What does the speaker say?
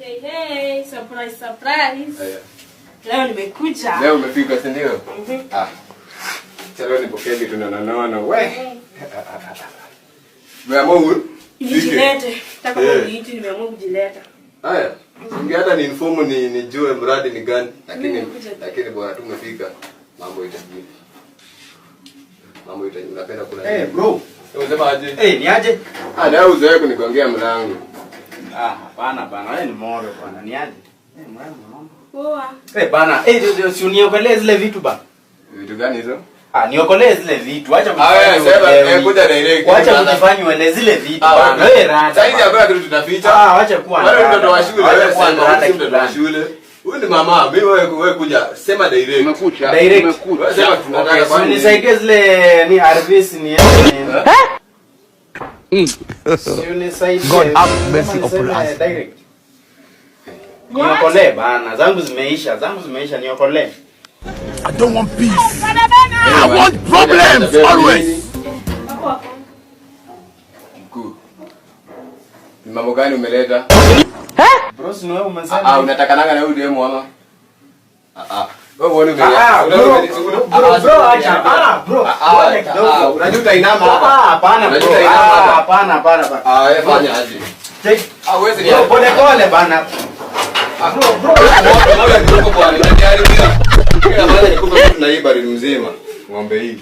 Hey, surprise. Leo nimekuja. Leo umefika, si ndio? Leo nipokee vitu na we. Nimeamua nijilete. Nataka kujiiti nimeamua kujileta. Haya. Singi hata ni inform nijue mradi ni gani, lakini bwana tu umefika. Mambo itajibu. Unapenda kula. Bro. Unasema aje? Ni aje? Leo uzoe kunigongea mlango. Hapana bana, wewe ni moro bwana. Ni aje? Poa. Bana, si uniokolee zile vitu bana. Vitu gani hizo? Niokolee zile vitu. Acha kufanya. Kuja direct. Acha kufanya uele zile vitu bana. Wewe rada. Sasa hizi hakuna kitu tutaficha. Acha kuwa. Wewe mtoto wa shule, wewe sema mtoto wa shule. Huyu ni mama, mimi wewe kuja sema direct. Umekuja. Wewe sema tunataka kwa nini? Nisaidie zile ni RVs ni God have mercy upon us. Direct. Niokolee bana, zangu zimeisha, niokolee. I don't want peace. I want problems always. Ni mambo gani umeleta? Bro, si wewe umesema. Unataka nanga na huyu demo ama? Wewe uone bro, acha. Bro. Unajuta inama hapa. Hapana bro. Hapana. Wewe fanya aje? Take. Wewe ni pole bana. Bro. Wewe ndio uko bwana. Unajaribu. Kila mara nikupa kitu na hii bari mzima. Ng'ombe hii.